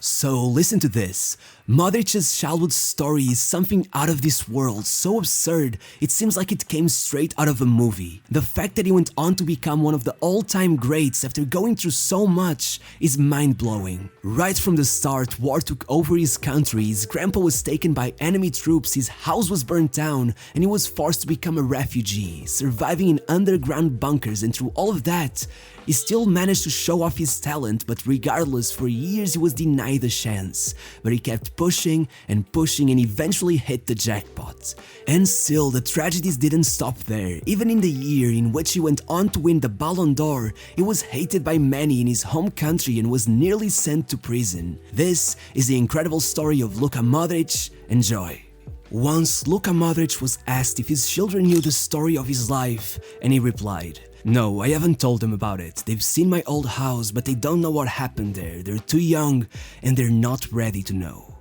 So listen to this. Modric's childhood story is something out of this world, so absurd, it seems like it came straight out of a movie. The fact that he went on to become one of the all-time greats after going through so much is mind-blowing. Right from the start, war took over his country, his grandpa was taken by enemy troops, his house was burnt down, and he was forced to become a refugee, surviving in underground bunkers, and through all of that, he still managed to show off his talent, but regardless, for years he was denied the chance. But he kept pushing and eventually hit the jackpot. And still, the tragedies didn't stop there. Even in the year in which he went on to win the Ballon d'Or, he was hated by many in his home country and was nearly sent to prison. This is the incredible story of Luka Modric. Enjoy. Once, Luka Modric was asked if his children knew the story of his life, and he replied, "No, I haven't told them about it. They've seen my old house, but they don't know what happened there. They're too young and they're not ready to know."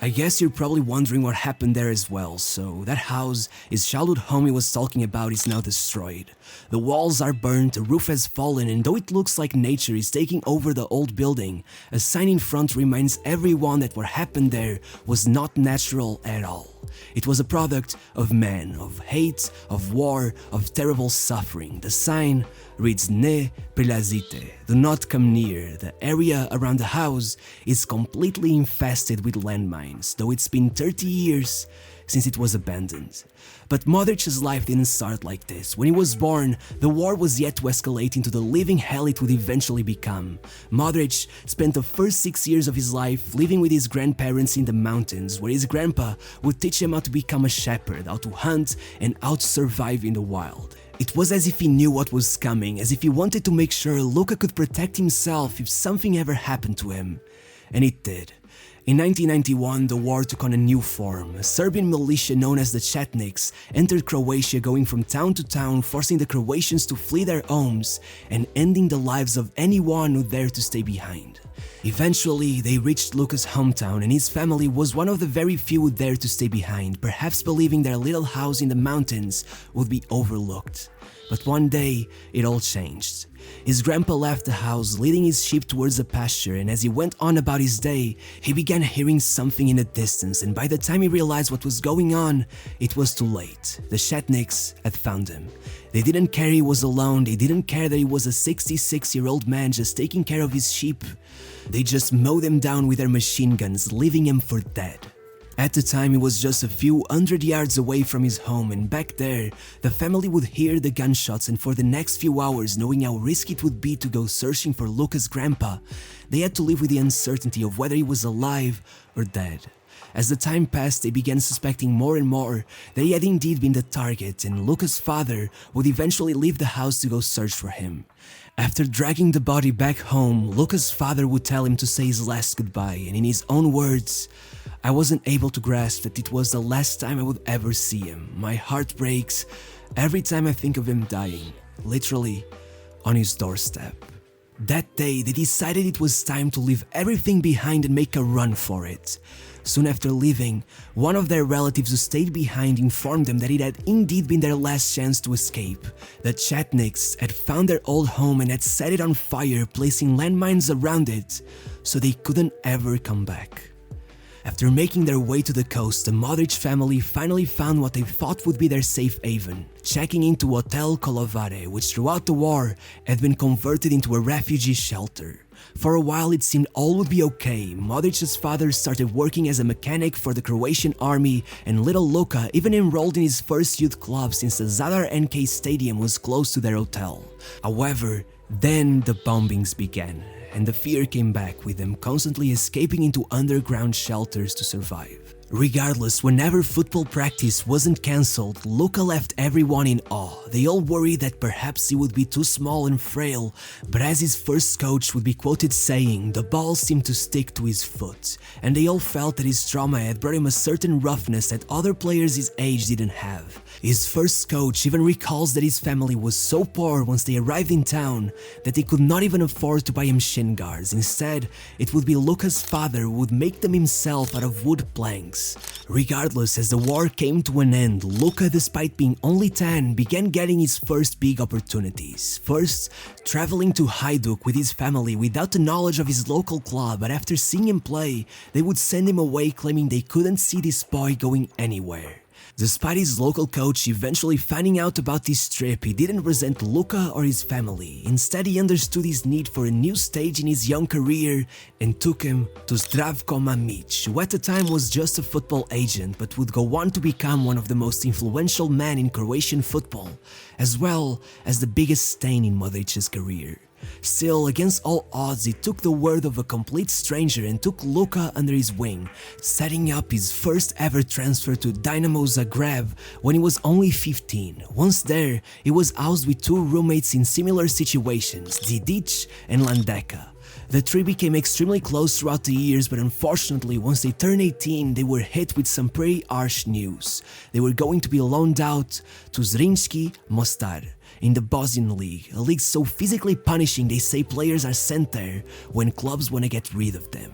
I guess you're probably wondering what happened there as well. So that house, his childhood home he was talking about, is now destroyed. The walls are burnt, the roof has fallen, and though it looks like nature is taking over the old building, a sign in front reminds everyone that what happened there was not natural at all. It was a product of man, of hate, of war, of terrible suffering. The sign reads "Ne prelazite," do not come near. The area around the house is completely infested with landmines, though it's been 30 years since it was abandoned. But Modric's life didn't start like this. When he was born, the war was yet to escalate into the living hell it would eventually become. Modric spent the first 6 years of his life living with his grandparents in the mountains, where his grandpa would teach him how to become a shepherd, how to hunt, and how to survive in the wild. It was as if he knew what was coming, as if he wanted to make sure Luka could protect himself if something ever happened to him. And it did. In 1991, the war took on a new form. A Serbian militia known as the Chetniks entered Croatia, going from town to town, forcing the Croatians to flee their homes and ending the lives of anyone who dared to stay behind. Eventually, they reached Luka's hometown, and his family was one of the very few who dared to stay behind, perhaps believing their little house in the mountains would be overlooked. But one day, it all changed. His grandpa left the house, leading his sheep towards a pasture, and as he went on about his day, he began hearing something in the distance, and by the time he realized what was going on, it was too late. The Chetniks had found him. They didn't care he was alone, they didn't care that he was a 66-year-old man just taking care of his sheep. They just mowed him down with their machine guns, leaving him for dead. At the time, he was just a few hundred yards away from his home, and back there, the family would hear the gunshots, and for the next few hours, knowing how risky it would be to go searching for Luka's grandpa, they had to live with the uncertainty of whether he was alive or dead. As the time passed, they began suspecting more and more that he had indeed been the target, and Luka's father would eventually leave the house to go search for him. After dragging the body back home, Luka's father would tell him to say his last goodbye, and in his own words, "I wasn't able to grasp that it was the last time I would ever see him. My heart breaks every time I think of him dying, literally on his doorstep." That day, they decided it was time to leave everything behind and make a run for it. Soon after leaving, one of their relatives who stayed behind informed them that it had indeed been their last chance to escape. The Chetniks had found their old home and had set it on fire, placing landmines around it so they couldn't ever come back. After making their way to the coast, the Modric family finally found what they thought would be their safe haven, checking into Hotel Kolovare, which throughout the war had been converted into a refugee shelter. For a while it seemed all would be okay. Modric's father started working as a mechanic for the Croatian army, and little Luka even enrolled in his first youth club since the Zadar NK stadium was close to their hotel. However, then the bombings began, and the fear came back, with them constantly escaping into underground shelters to survive. Regardless, whenever football practice wasn't cancelled, Luka left everyone in awe. They all worried that perhaps he would be too small and frail, but as his first coach would be quoted saying, the ball seemed to stick to his foot, and they all felt that his trauma had brought him a certain roughness that other players his age didn't have. His first coach even recalls that his family was so poor once they arrived in town that they could not even afford to buy him shin guards. Instead, it would be Luka's father who would make them himself out of wood planks. things. Regardless, as the war came to an end, Luka, despite being only 10, began getting his first big opportunities. First, traveling to Hajduk with his family without the knowledge of his local club, but after seeing him play, they would send him away claiming they couldn't see this boy going anywhere. Despite his local coach eventually finding out about this trip, he didn't resent Luka or his family. Instead, he understood his need for a new stage in his young career and took him to Zdravko Mamić, who at the time was just a football agent but would go on to become one of the most influential men in Croatian football, as well as the biggest stain in Modric's career. Still, against all odds, he took the word of a complete stranger and took Luka under his wing, setting up his first ever transfer to Dinamo Zagreb when he was only 15. Once there, he was housed with two roommates in similar situations, Didic and Landeka. The three became extremely close throughout the years, but unfortunately, once they turned 18, they were hit with some pretty harsh news. They were going to be loaned out to Zrinjski Mostar in the Bosnian League, a league so physically punishing they say players are sent there when clubs want to get rid of them.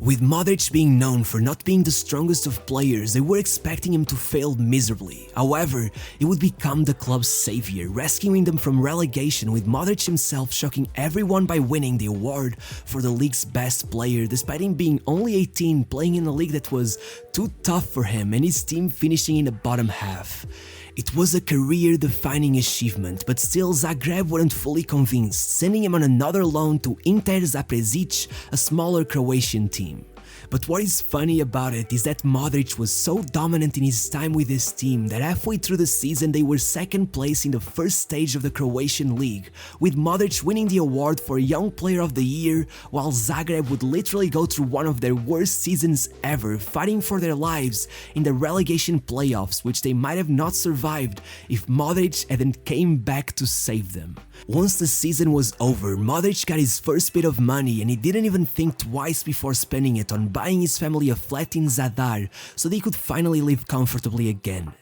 With Modric being known for not being the strongest of players, they were expecting him to fail miserably. However, he would become the club's savior, rescuing them from relegation, with Modric himself shocking everyone by winning the award for the league's best player, despite him being only 18, playing in a league that was too tough for him and his team finishing in the bottom half. It was a career-defining achievement, but still Zagreb weren't fully convinced, sending him on another loan to Inter Zaprezic, a smaller Croatian team. But what is funny about it is that Modric was so dominant in his time with his team that halfway through the season they were second place in the first stage of the Croatian league, with Modric winning the award for Young Player of the Year, while Zagreb would literally go through one of their worst seasons ever, fighting for their lives in the relegation playoffs, which they might have not survived if Modric hadn't came back to save them. Once the season was over, Modric got his first bit of money and he didn't even think twice before spending it on buying his family a flat in Zadar so they could finally live comfortably again.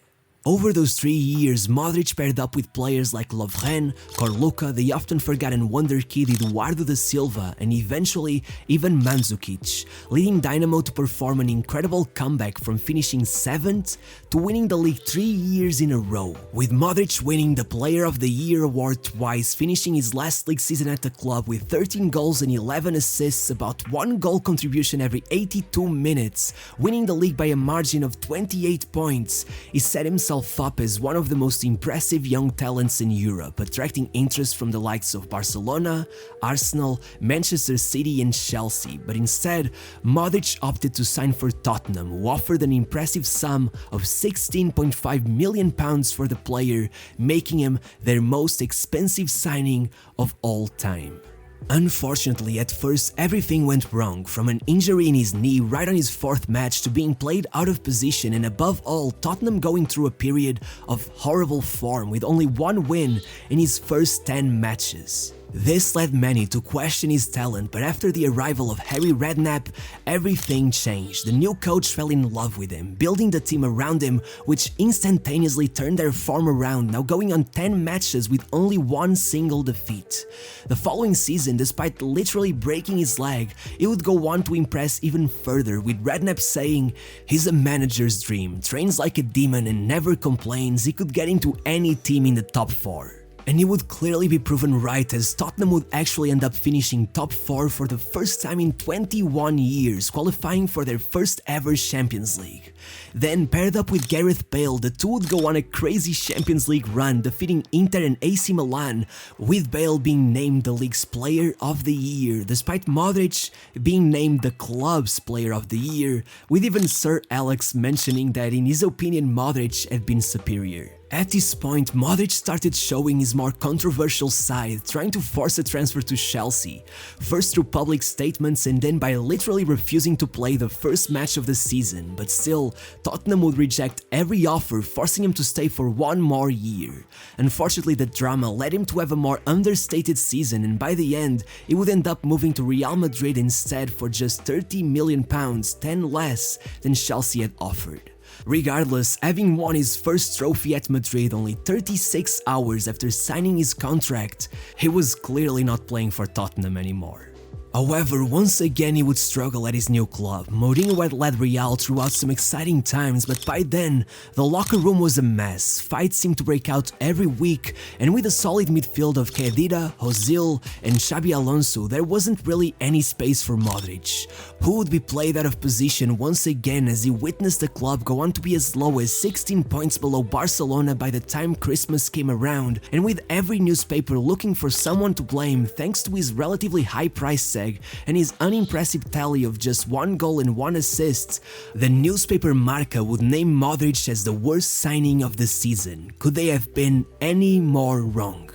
Over those 3 years, Modric paired up with players like Lovren, Korluka, the often forgotten wonder kid Eduardo da Silva, and eventually even Mandzukic, leading Dinamo to perform an incredible comeback from finishing 7th to winning the league 3 years in a row, with Modric winning the Player of the Year award twice, finishing his last league season at the club with 13 goals and 11 assists, about 1 goal contribution every 82 minutes, winning the league by a margin of 28 points. He set himself up as one of the most impressive young talents in Europe, attracting interest from the likes of Barcelona, Arsenal, Manchester City and Chelsea, but instead, Modric opted to sign for Tottenham, who offered an impressive sum of £16.5 million for the player, making him their most expensive signing of all time. Unfortunately, at first everything went wrong, from an injury in his knee right on his 4th match to being played out of position, and above all, Tottenham going through a period of horrible form with only 1 win in his first 10 matches. This led many to question his talent, but after the arrival of Harry Redknapp, everything changed. The new coach fell in love with him, building the team around him, which instantaneously turned their form around, now going on 10 matches with only 1 single defeat. The following season, despite literally breaking his leg, he would go on to impress even further, with Redknapp saying, "He's a manager's dream, trains like a demon and never complains, he could get into any team in the top 4. And he would clearly be proven right, as Tottenham would actually end up finishing top 4 for the first time in 21 years, qualifying for their first ever Champions League. Then, paired up with Gareth Bale, the two would go on a crazy Champions League run, defeating Inter and AC Milan, with Bale being named the league's Player of the Year, despite Modric being named the club's Player of the Year, with even Sir Alex mentioning that in his opinion Modric had been superior. At this point, Modric started showing his more controversial side, trying to force a transfer to Chelsea, first through public statements and then by literally refusing to play the first match of the season, but still, Tottenham would reject every offer, forcing him to stay for 1 more year. Unfortunately, the drama led him to have a more understated season, and by the end, he would end up moving to Real Madrid instead for just £30 million, 10 less than Chelsea had offered. Regardless, having won his first trophy at Madrid only 36 hours after signing his contract, he was clearly not playing for Tottenham anymore. However, once again he would struggle at his new club. Mourinho had led Real throughout some exciting times, but by then, the locker room was a mess. Fights seemed to break out every week, and with a solid midfield of Khedira, Ozil and Xabi Alonso, there wasn't really any space for Modric, who would be played out of position once again as he witnessed the club go on to be as low as 16 points below Barcelona by the time Christmas came around, and with every newspaper looking for someone to blame thanks to his relatively high price tag and his unimpressive tally of just 1 goal and 1 assist, the newspaper Marca would name Modric as the worst signing of the season. Could they have been any more wrong?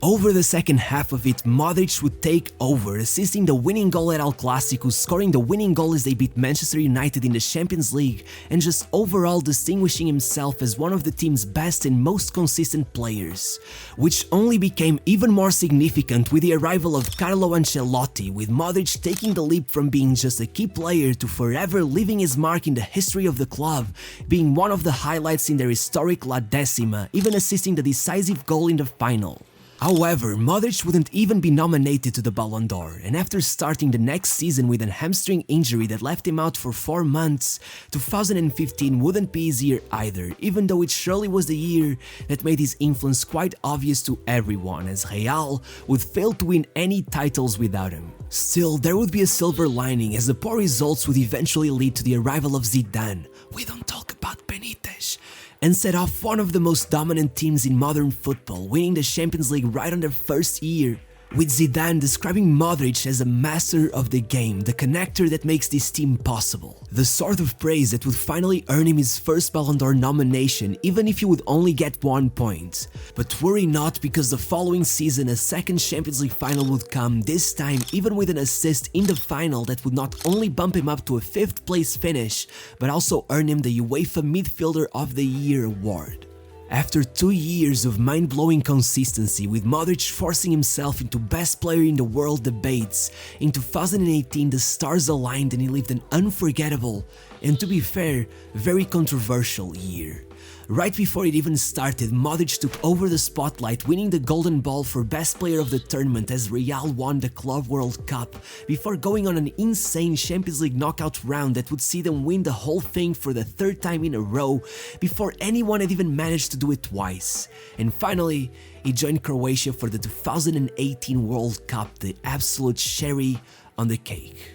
Over the second half of it, Modric would take over, assisting the winning goal at El Clasico, scoring the winning goal as they beat Manchester United in the Champions League, and just overall distinguishing himself as one of the team's best and most consistent players, which only became even more significant with the arrival of Carlo Ancelotti, with Modric taking the leap from being just a key player to forever leaving his mark in the history of the club, being one of the highlights in their historic La Decima, even assisting the decisive goal in the final. However, Modric wouldn't even be nominated to the Ballon d'Or, and after starting the next season with a hamstring injury that left him out for 4 months, 2015 wouldn't be easier either, even though it surely was the year that made his influence quite obvious to everyone, as Real would fail to win any titles without him. Still, there would be a silver lining, as the poor results would eventually lead to the arrival of Zidane. We don't talk about Benitez. And set off one of the most dominant teams in modern football, winning the Champions League right on their first year, with Zidane describing Modric as a master of the game, the connector that makes this team possible. The sort of praise that would finally earn him his first Ballon d'Or nomination, even if he would only get 1 point. But worry not, because the following season a second Champions League final would come, this time even with an assist in the final that would not only bump him up to a 5th place finish, but also earn him the UEFA Midfielder of the Year award. After 2 years of mind-blowing consistency, with Modric forcing himself into best player in the world debates, in 2018 the stars aligned and he lived an unforgettable, and to be fair, very controversial year. Right before it even started, Modric took over the spotlight, winning the Golden Ball for Best Player of the tournament as Real won the Club World Cup, before going on an insane Champions League knockout round that would see them win the whole thing for the 3rd time in a row, before anyone had even managed to do it twice. And finally, he joined Croatia for the 2018 World Cup, the absolute cherry on the cake.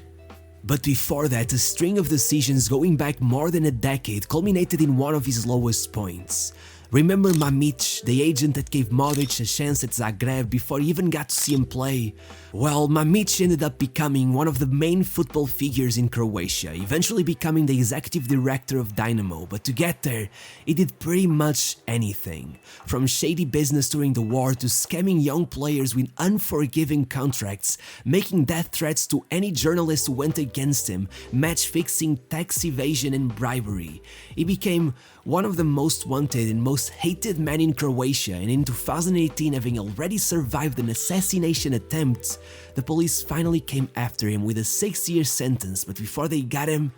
But before that, a string of decisions going back more than a decade culminated in one of his lowest points. Remember Mamić, the agent that gave Modric a chance at Zagreb before he even got to see him play? Well, Mamić ended up becoming one of the main football figures in Croatia, eventually becoming the executive director of Dinamo, but to get there, he did pretty much anything. From shady business during the war to scamming young players with unforgiving contracts, making death threats to any journalist who went against him, match fixing, tax evasion and bribery. He became one of the most wanted and most hated men in Croatia, and in 2018, having already survived an assassination attempt, the police finally came after him with a 6-year sentence, but before they got him,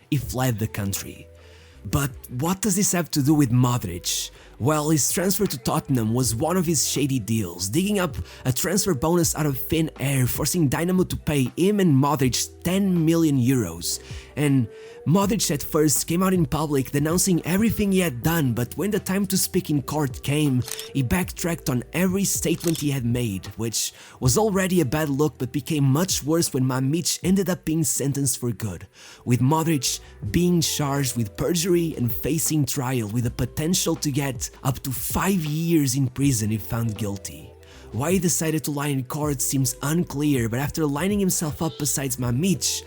he fled the country. But what does this have to do with Modric? Well, his transfer to Tottenham was one of his shady deals, digging up a transfer bonus out of thin air, forcing Dinamo to pay him and Modric 10 million euros. And Modric at first came out in public denouncing everything he had done, but when the time to speak in court came, he backtracked on every statement he had made, which was already a bad look but became much worse when Mamić ended up being sentenced for good, with Modric being charged with perjury and facing trial with the potential to get up to 5 years in prison if found guilty. Why he decided to lie in court seems unclear, but after lining himself up besides Mamić,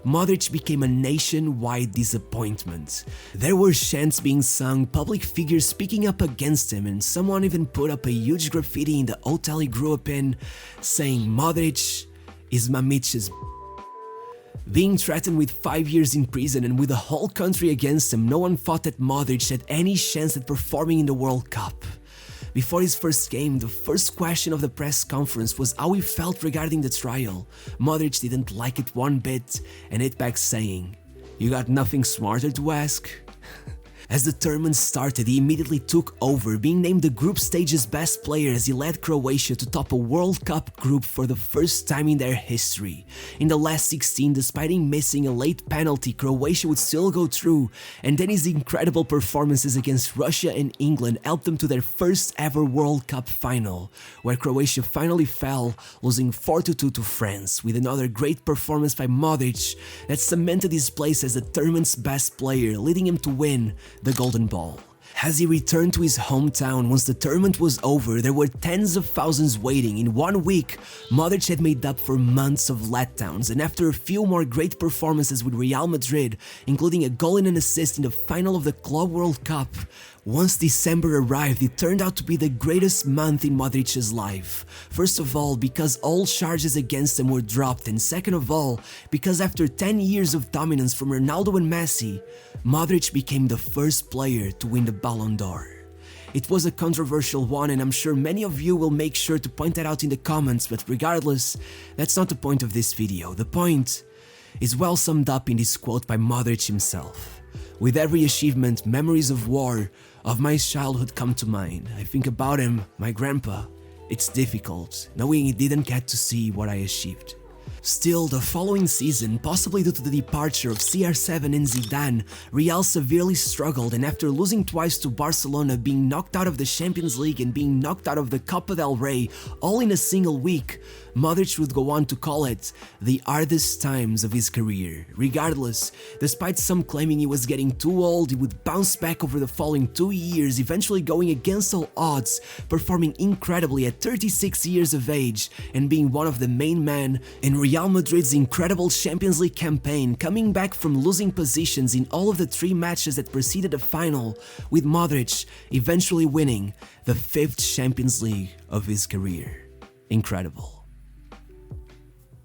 Modric became a nationwide disappointment. There were chants being sung, public figures speaking up against him, and someone even put up a huge graffiti in the hotel he grew up in, saying Modric is Mamic's. Being threatened with 5 years in prison and with the whole country against him, no one thought that Modric had any chance at performing in the World Cup. Before his first game, the first question of the press conference was how he felt regarding the trial. Modric didn't like it one bit and hit back saying, "You got nothing smarter to ask?" As the tournament started, he immediately took over, being named the group stage's best player as he led Croatia to top a World Cup group for the first time in their history. In the last 16, despite him missing a late penalty, Croatia would still go through, and then his incredible performances against Russia and England helped them to their first ever World Cup final, where Croatia finally fell, losing 4-2 to France, with another great performance by Modric that cemented his place as the tournament's best player, leading him to win the Golden Ball. As he returned to his hometown once the tournament was over, there were tens of thousands waiting. In 1 week, Modric had made up for months of letdowns, and after a few more great performances with Real Madrid, including a goal and an assist in the final of the Club World Cup, once December arrived, it turned out to be the greatest month in Modric's life. First of all, because all charges against him were dropped, and second of all, because after 10 years of dominance from Ronaldo and Messi, Modric became the first player to win the Ballon d'Or. It was a controversial one, and I'm sure many of you will make sure to point that out in the comments, but regardless, that's not the point of this video. The point is well summed up in this quote by Modric himself. With every achievement, memories of war, of my childhood come to mind. I think about him, my grandpa. It's difficult, knowing he didn't get to see what I achieved. Still, the following season, possibly due to the departure of CR7 and Zidane, Real severely struggled, and after losing twice to Barcelona, being knocked out of the Champions League and being knocked out of the Copa del Rey, all in a single week, Modric would go on to call it the hardest times of his career. Regardless, despite some claiming he was getting too old, he would bounce back over the following 2 years, eventually going against all odds, performing incredibly at 36 years of age, and being one of the main men in Real Madrid's incredible Champions League campaign, coming back from losing positions in all of the 3 matches that preceded the final, with Modric eventually winning the 5th Champions League of his career. Incredible.